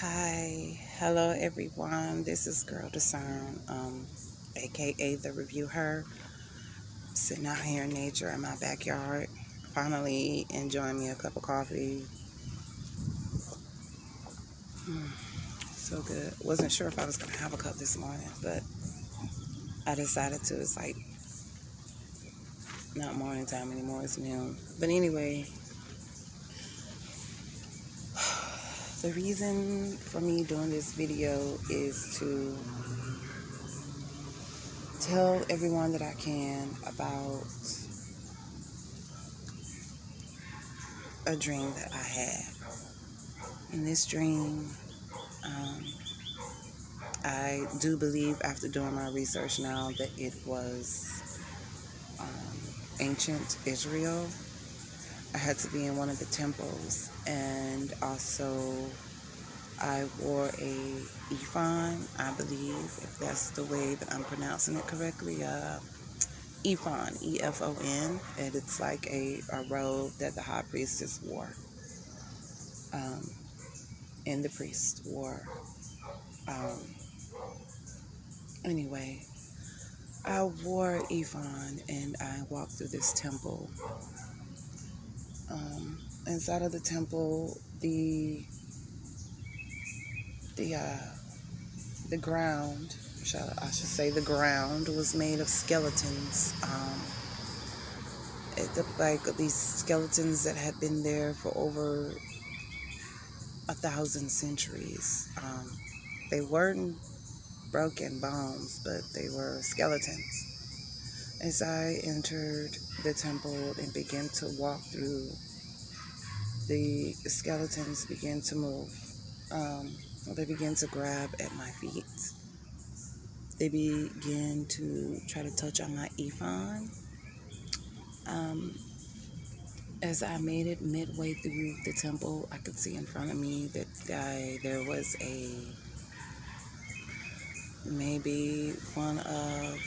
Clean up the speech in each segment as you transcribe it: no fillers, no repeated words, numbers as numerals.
Hi, hello everyone. This is Girl Discern, aka the Review Her, sitting out here in nature in my backyard. Finally enjoying me a cup of coffee. So good. Wasn't sure if I was gonna have a cup this morning, but I decided to. It's like not morning time anymore. It's noon. But anyway, the reason for me doing this video is to tell everyone that I can about a dream that I had. In this dream, um, I do believe, after doing my research now, that it was ancient Israel. I had to be in one of the temples, and also I wore a ephod, I believe, if that's the way that I'm pronouncing it correctly. Ephod, E-F-O-N, and it's like a robe that the high priestess wore, um, and the priest wore. Um, anyway, I wore ephod and I walked through this temple. Inside of the temple, the uh, the ground, I should say, the ground was made of skeletons. It looked like these skeletons that had been there for over 1,000 centuries. They weren't broken bones, but they were skeletons. As I entered the temple and began to walk through, the skeletons began to move. They began to grab at my feet. They began to try to touch on my ephod. Um, as I made it midway through the temple, I could see in front of me that there was maybe one of,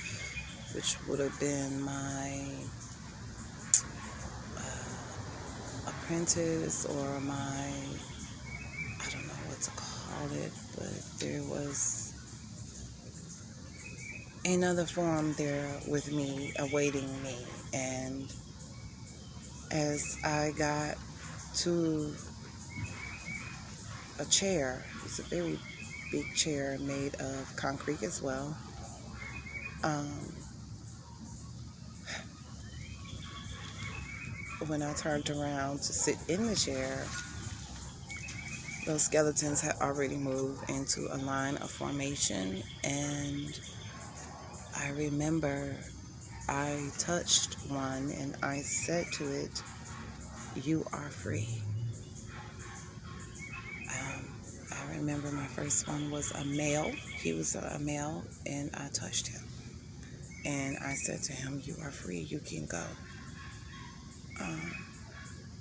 which would have been my apprentice or my, I don't know what to call it, but there was another form there with me, awaiting me. And as I got to a chair, it's a very big chair made of concrete as well. When I turned around to sit in the chair, those skeletons had already moved into a line of formation, and I remember I touched one and I said to it, "You are free." I remember my first one was a male. He was a male, and I touched him. And I said to him, "You are free. You can go."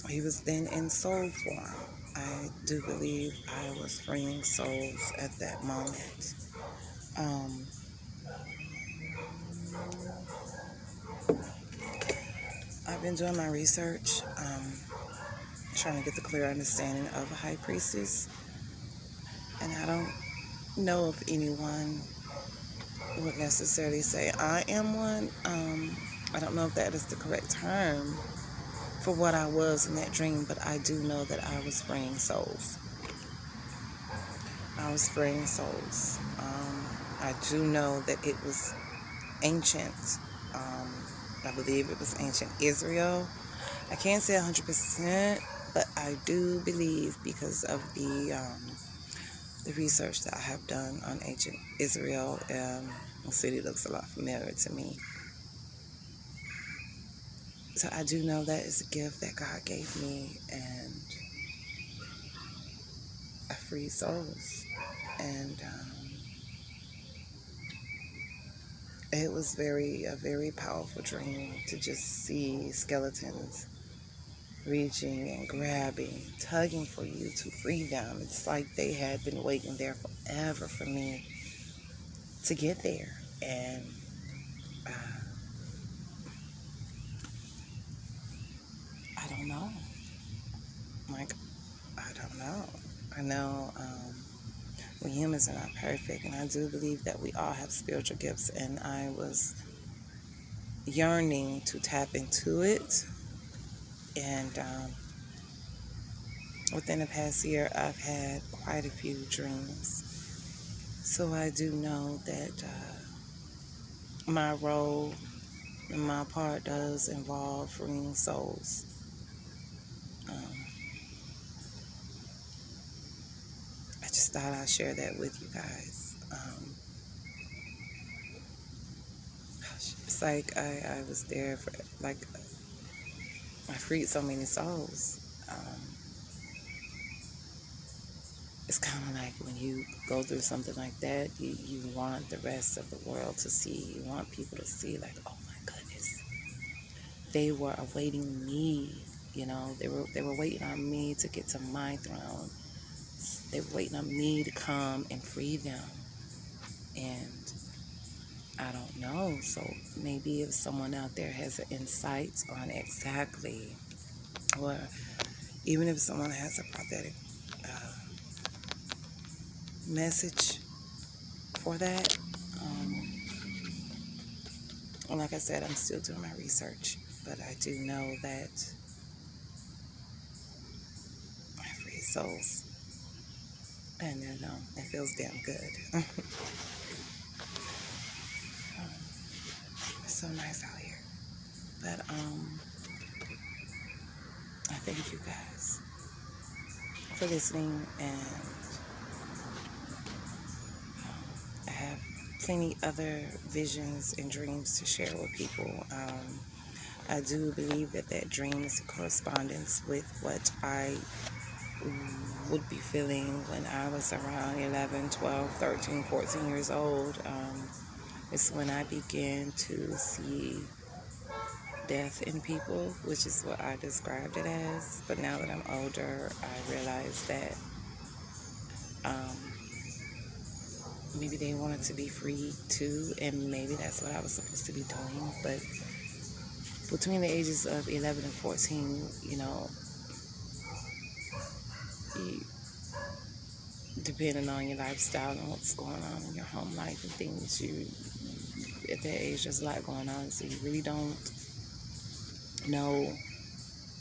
He was then in soul form. I do believe I was freeing souls at that moment. Um, I've been doing my research, trying to get the clear understanding of a high priestess. And I don't know if anyone would necessarily say I am one. I don't know if that is the correct term for what I was in that dream, but I do know that I was freeing souls. I was freeing souls. I do know that it was ancient. I believe it was ancient Israel. I can't say 100%, but I do believe, because of the research that I have done on ancient Israel. The city looks a lot familiar to me. So I do know that is a gift that God gave me, and I free souls. And it was a very powerful dream to just see skeletons reaching and grabbing, tugging for you to free them. It's like they had been waiting there forever for me to get there. And I don't know. Like, I don't know. I know. We humans are not perfect, and I do believe that we all have spiritual gifts, and I was yearning to tap into it. And within the past year, I've had quite a few dreams. So I do know that my role and my part does involve freeing souls. Um, I just thought I'd share that with you guys. It's like I was there for, like, I freed so many souls. It's kind of like when you go through something like that, you want the rest of the world to see. You want people to see, like, oh my goodness, they were awaiting me. You know, they were waiting on me to get to my throne. They were waiting on me to come and free them. And I don't know. So maybe if someone out there has an insight on exactly, or even if someone has a prophetic message for that. Like I said, I'm still doing my research, but I do know that I free souls, and you know, it feels damn good. It's so nice out here. But I thank you guys for listening, and I have plenty other visions and dreams to share with people. I do believe that dream is a correspondence with what I would be feeling when I was around 11, 12, 13, 14 years old. It's when I began to see death in people, which is what I described it as. But now that I'm older, I realize that maybe they wanted to be free too, and maybe that's what I was supposed to be doing. But between the ages of 11 and 14, you know, you, depending on your lifestyle and what's going on in your home life and things, you at that age there's a lot going on, so you really don't know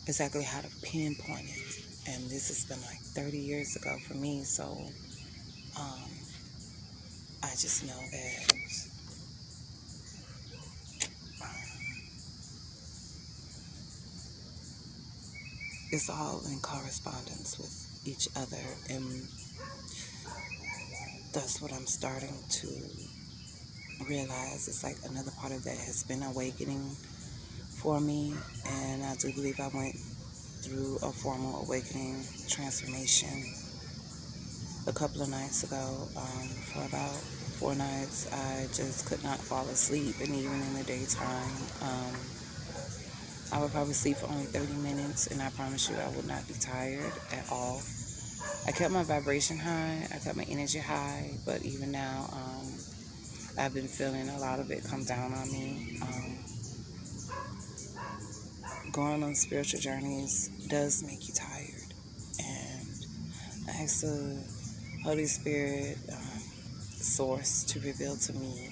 exactly how to pinpoint it. And this has been like 30 years ago for me, so I just know that it's all in correspondence with each other, and that's what I'm starting to realize. It's like another part of that has been awakening for me, and I do believe I went through a formal awakening transformation a couple of nights ago. For about 4 nights, I just could not fall asleep, and even in the daytime, I would probably sleep for only 30 minutes, and I promise you I would not be tired at all. I kept my vibration high, I kept my energy high, but even now, I've been feeling a lot of it come down on me. Going on spiritual journeys does make you tired, and I ask the Holy Spirit source to reveal to me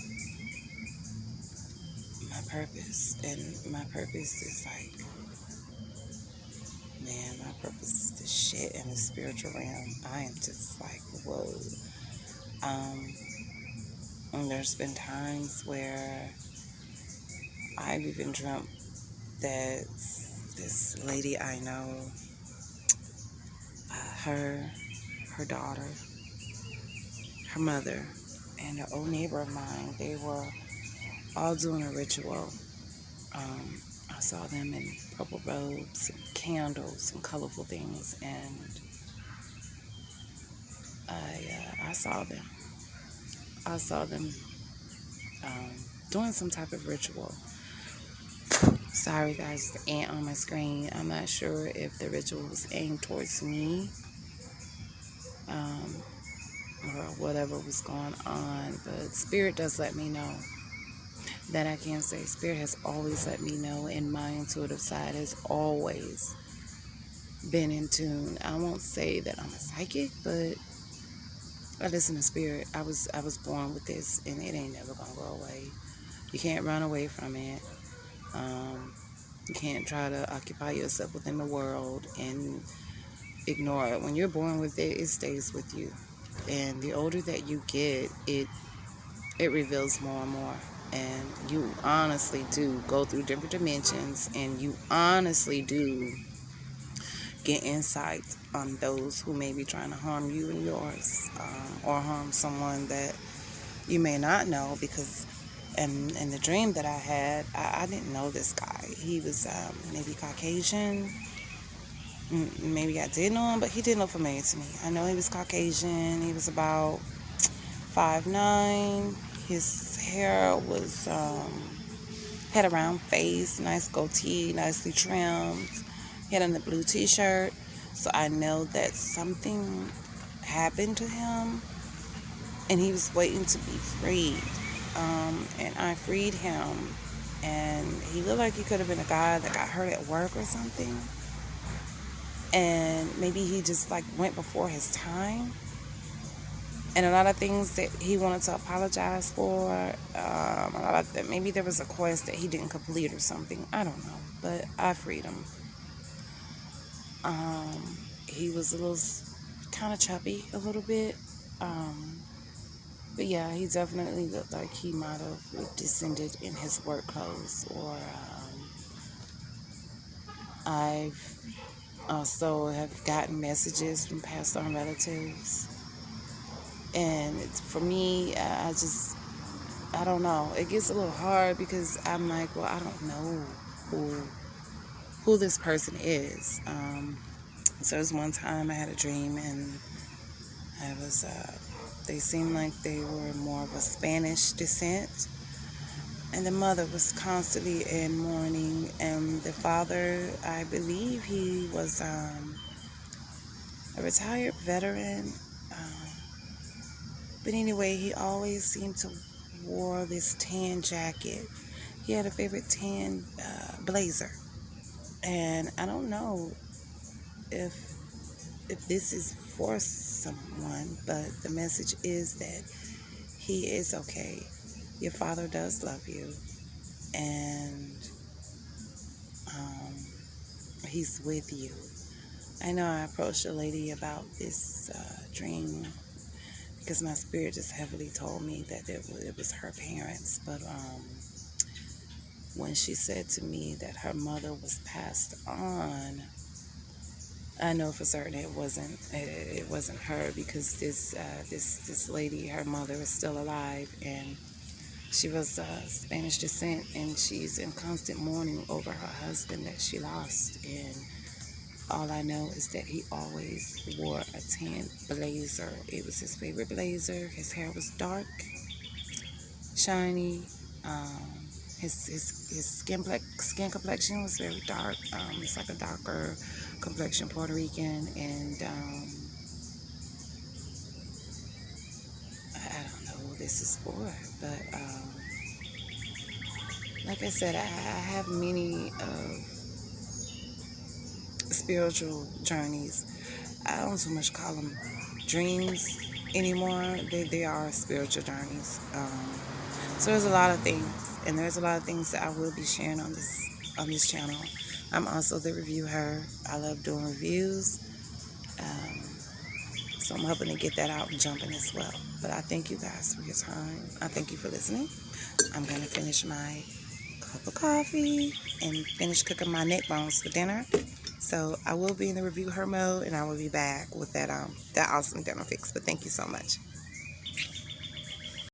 my purpose. And my purpose is like, man, my purpose is the shit in the spiritual realm. I am just like, whoa. And there's been times where I've even dreamt that this lady I know, her daughter, her mother, and an old neighbor of mine, they were all doing a ritual. I saw them in purple robes and candles and colorful things, and I saw them. I saw them doing some type of ritual. Sorry guys, the ant on my screen. I'm not sure if the ritual was aimed towards me or whatever was going on, but Spirit does let me know. That I can say. Spirit has always let me know, and my intuitive side has always been in tune. I won't say that I'm a psychic, but I listen to spirit. I was born with this, and it ain't never gonna go away. You can't run away from it. Um, you can't try to occupy yourself within the world and ignore it. When you're born with it, it stays with you. And the older that you get, it reveals more and more. And you honestly do go through different dimensions, and you honestly do get insight on those who may be trying to harm you and yours, or harm someone that you may not know. Because in the dream that I had, I didn't know this guy. He was maybe Caucasian. Maybe I did know him, but he didn't look familiar to me. I know he was Caucasian. He was about 5'9". His hair was had a round face, nice goatee, nicely trimmed. He had on a blue t-shirt. So I know that something happened to him, and he was waiting to be freed. And I freed him, and he looked like he could have been a guy that got hurt at work or something. And maybe he just like went before his time. And a lot of things that he wanted to apologize for, a lot of that, maybe there was a quest that he didn't complete or something. I don't know, but I freed him. He was a little kind of chubby, a little bit. But yeah, he definitely looked like he might have descended in his work clothes. Or I've also have gotten messages from passed on relatives. And for me, I don't know. It gets a little hard because I'm like, well, I don't know who this person is. So there was one time I had a dream, and I was, they seemed like they were more of a Spanish descent. And the mother was constantly in mourning, and the father, I believe he was a retired veteran. But anyway, he always seemed to wore this tan jacket. He had a favorite tan blazer. And I don't know if this is for someone, but the message is that he is okay. Your father does love you, and he's with you. I know I approached a lady about this dream because my spirit just heavily told me that it was her parents. But when she said to me that her mother was passed on, I know for certain it wasn't her, because this lady, her mother, is still alive, and she was Spanish descent, and she's in constant mourning over her husband that she lost. And all I know is that he always wore a tan blazer. It was his favorite blazer. His hair was dark, shiny. His skin complexion was very dark. It's like a darker complexion Puerto Rican, and I don't know who this is for, but like I said, I have many spiritual journeys. I don't so much call them dreams anymore. They are spiritual journeys. So there's a lot of things, and there's a lot of things that I will be sharing on this channel. I'm also the reviewer. I love doing reviews. So I'm hoping to get that out and jumping as well. But I thank you guys for your time. I thank you for listening. I'm going to finish my cup of coffee and finish cooking my neck bones for dinner. So I will be in the review her mode, and I will be back with that awesome dinner fix. But thank you so much.